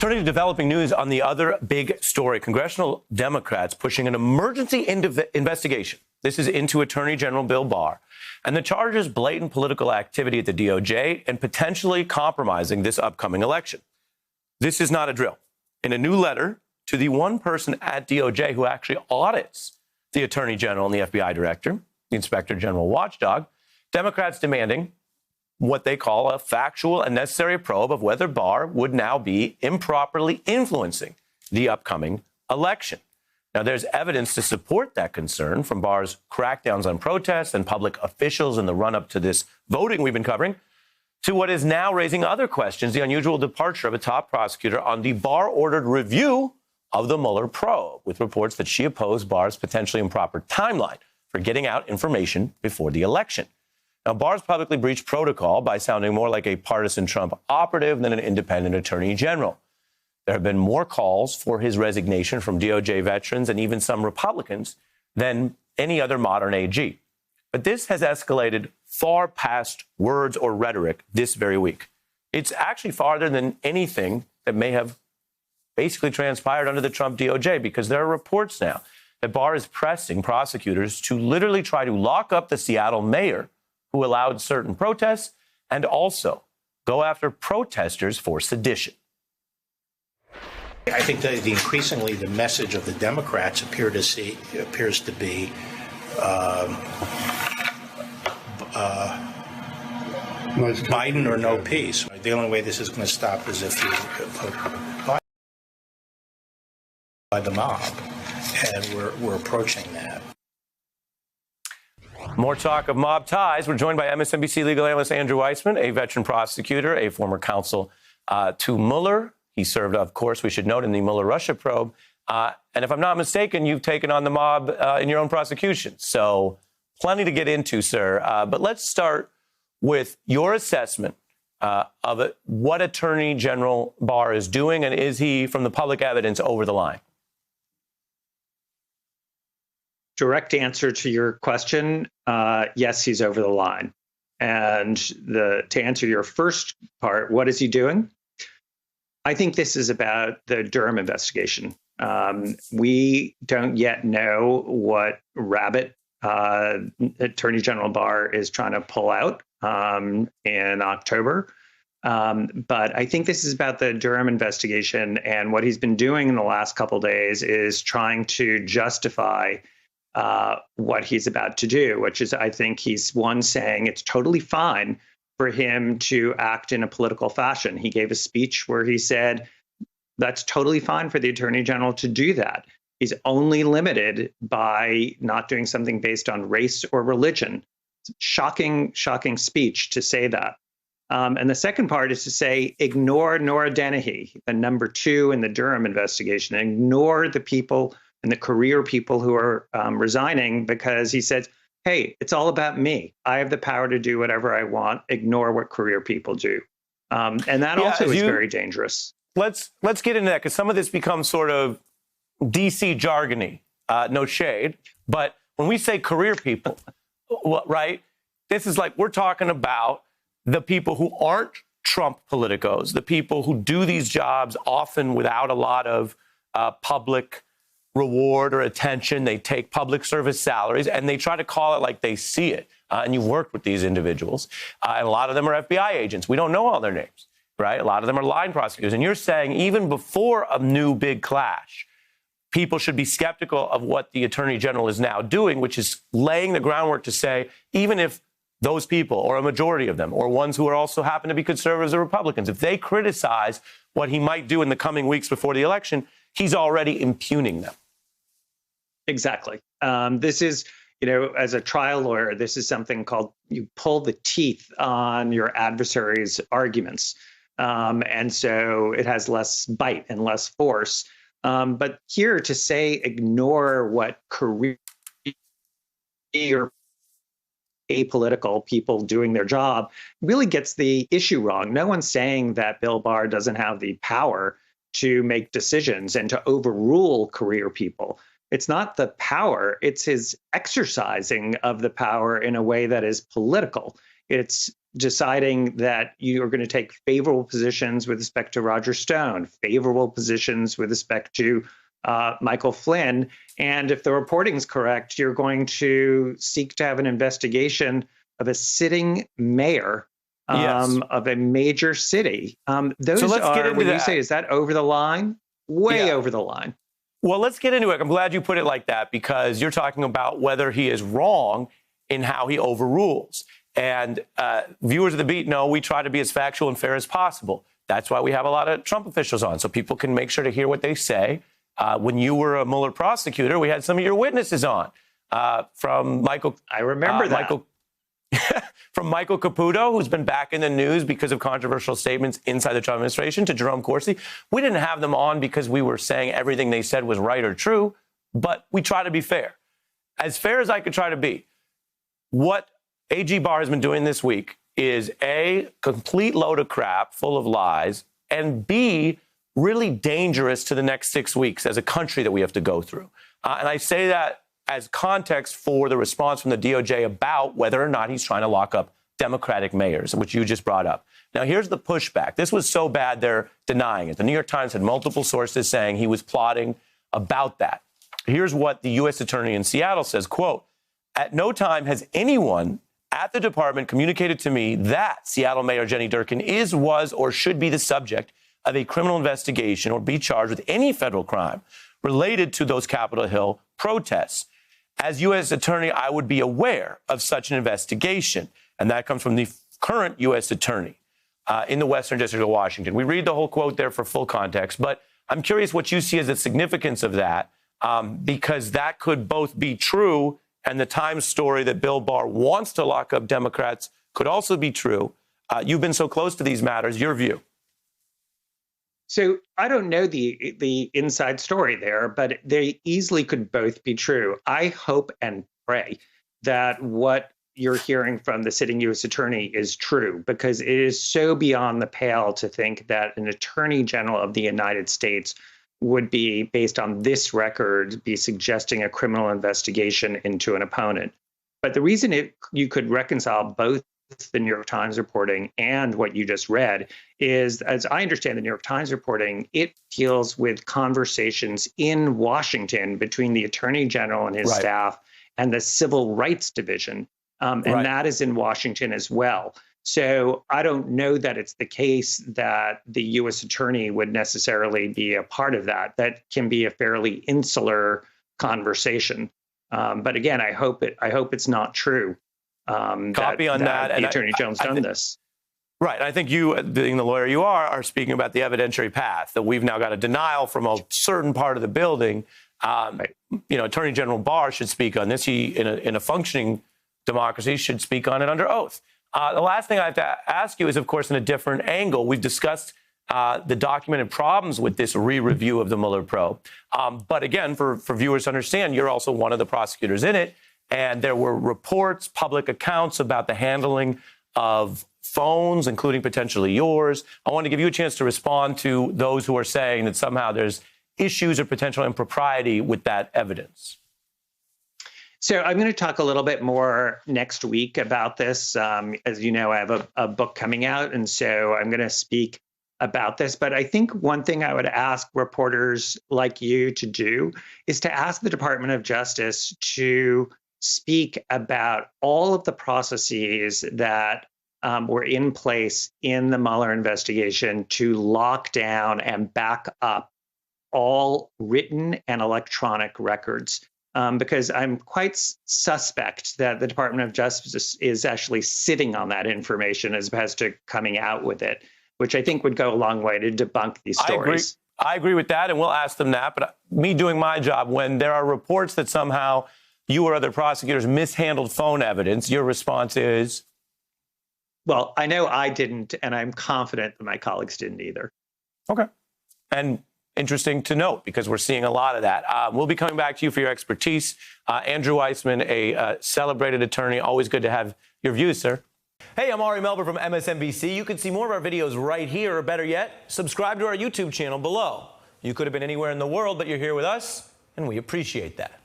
Turning to developing news on the other big story, congressional Democrats pushing an emergency investigation. This is into Attorney General Bill Barr. And the charges blatant political activity at the DOJ and potentially compromising this upcoming election. This is not a drill. In a new letter to the one person at DOJ who actually audits the Attorney General and the FBI Director, the Inspector General watchdog, Democrats demanding what they call a factual and necessary probe of whether Barr would now be improperly influencing the upcoming election. Now, there's evidence to support that concern from Barr's crackdowns on protests and public officials in the run-up to this voting we've been covering, to what is now raising other questions, the unusual departure of a top prosecutor on the Barr-ordered review of the Mueller probe, with reports that she opposed Barr's potentially improper timeline for getting out information before the election. Now, Barr's publicly breached protocol by sounding more like a partisan Trump operative than an independent attorney general. There have been more calls for his resignation from DOJ veterans and even some Republicans than any other modern AG. But this has escalated far past words or rhetoric this very week. It's actually farther than anything that may have basically transpired under the Trump DOJ, because there are reports now that Barr is pressing prosecutors to literally try to lock up the Seattle mayor who allowed certain protests, and also go after protesters for sedition. I think that increasingly the message of the Democrats appears to be Biden or no peace. The only way this is going to stop is if you put Biden by the mob, and we're approaching that. More talk of mob ties. We're joined by MSNBC legal analyst Andrew Weissmann, a veteran prosecutor, a former counsel to Mueller. He served, of course, we should note, in the Mueller-Russia probe. And if I'm not mistaken, you've taken on the mob in your own prosecution. So plenty to get into, sir. But let's start with your assessment of it, what Attorney General Barr is doing, and is he, from the public evidence, over the line? Direct answer to your question, yes, he's over the line. And to answer your first part, what is he doing? I think this is about the Durham investigation. We don't yet know what rabbit Attorney General Barr is trying to pull out in October. But I think this is about the Durham investigation. And what he's been doing in the last couple of days is trying to justify what he's about to do, which is, I think he's saying it's totally fine for him to act in a political fashion. He gave a speech where he said that's totally fine for the Attorney General to do that. He's only limited by not doing something based on race or religion. Shocking speech to say that. And the second part is to say, ignore Nora Dennehy, the number 2 in the Durham investigation. Ignore the people and the career people who are resigning, because he says, hey, it's all about me. I have the power to do whatever I want. Ignore what career people do. And that also is very dangerous. Let's get into that, because some of this becomes sort of DC jargony. No shade. But when we say career people, right, this is like we're talking about the people who aren't Trump politicos, the people who do these jobs often without a lot of public reward or attention. They take public service salaries and they try to call it like they see it. And you've worked with these individuals. And a lot of them are FBI agents. We don't know all their names, right? A lot of them are line prosecutors. And you're saying even before a new big clash, people should be skeptical of what the Attorney General is now doing, which is laying the groundwork to say, even if those people, or a majority of them, or ones who are also happen to be conservatives or Republicans, if they criticize what he might do in the coming weeks before the election, he's already impugning them. Exactly. This is, as a trial lawyer, this is something called you pull the teeth on your adversary's arguments. And so it has less bite and less force. But here to say ignore what career apolitical people doing their job really gets the issue wrong. No one's saying that Bill Barr doesn't have the power to make decisions and to overrule career people. It's not the power, it's his exercising of the power in a way that is political. It's deciding that you are going to take favorable positions with respect to Roger Stone, favorable positions with respect to Michael Flynn. And if the reporting is correct, you're going to seek to have an investigation of a sitting mayor of a major city. Those so let's are, get into when you that. say, is that over the line? Way over the line. Well, let's get into it. I'm glad you put it like that, because you're talking about whether he is wrong in how he overrules. And viewers of The Beat know we try to be as factual and fair as possible. That's why we have a lot of Trump officials on, so people can make sure to hear what they say. When you were a Mueller prosecutor, we had some of your witnesses on from Michael. I remember that. From Michael Caputo, who's been back in the news because of controversial statements inside the Trump administration, to Jerome Corsi. We didn't have them on because we were saying everything they said was right or true, but we try to be fair as I could try to be. What AG Barr has been doing this week is A, complete load of crap full of lies, and B, really dangerous to the next 6 weeks as a country that we have to go through. And I say that as context for the response from the DOJ about whether or not he's trying to lock up Democratic mayors, which you just brought up. Now, here's the pushback. This was so bad, they're denying it. The New York Times had multiple sources saying he was plotting about that. Here's what the U.S. Attorney in Seattle says, quote, "At no time has anyone at the department communicated to me that Seattle Mayor Jenny Durkan is, was, or should be the subject of a criminal investigation or be charged with any federal crime related to those Capitol Hill protests. As U.S. Attorney, I would be aware of such an investigation." And that comes from the current U.S. Attorney in the Western District of Washington. We read the whole quote there for full context, but I'm curious what you see as the significance of that, because that could both be true, and the Times story that Bill Barr wants to lock up Democrats could also be true. You've been so close to these matters. Your view? So I don't know the inside story there, but they easily could both be true. I hope and pray that what you're hearing from the sitting U.S. attorney is true, because it is so beyond the pale to think that an attorney general of the United States would be, based on this record, be suggesting a criminal investigation into an opponent. But the reason you could reconcile both the New York Times reporting and what you just read is, as I understand the New York Times reporting, it deals with conversations in Washington between the Attorney General and his staff and the Civil Rights Division. And that is in Washington as well. So I don't know that it's the case that the U.S. Attorney would necessarily be a part of that. That can be a fairly insular conversation. But again, I hope it's not true. Copy on that. The Attorney General's done this. Right. I think you, being the lawyer you are speaking about the evidentiary path, that we've now got a denial from a certain part of the building. You know, Attorney General Barr should speak on this. He, in a functioning democracy, should speak on it under oath. The last thing I have to ask you is, of course, in a different angle. We've discussed the documented problems with this re-review of the Mueller probe. But again, for viewers to understand, you're also one of the prosecutors in it. And there were reports, public accounts about the handling of phones, including potentially yours. I want to give you a chance to respond to those who are saying that somehow there's issues or potential impropriety with that evidence. So I'm going to talk a little bit more next week about this. As you know, I have a book coming out, and so I'm going to speak about this. But I think one thing I would ask reporters like you to do is to ask the Department of Justice to speak about all of the processes that were in place in the Mueller investigation to lock down and back up all written and electronic records. Because I'm quite suspect that the Department of Justice is actually sitting on that information as opposed to coming out with it, which I think would go a long way to debunk these stories. I agree with that, and we'll ask them that. But me doing my job, when there are reports that somehow you or other prosecutors mishandled phone evidence, your response is? Well, I know I didn't, and I'm confident that my colleagues didn't either. Okay. And interesting to note, because we're seeing a lot of that. We'll be coming back to you for your expertise. Andrew Weissmann, a celebrated attorney. Always good to have your views, sir. Hey, I'm Ari Melber from MSNBC. You can see more of our videos right here, or better yet, subscribe to our YouTube channel below. You could have been anywhere in the world, but you're here with us, and we appreciate that.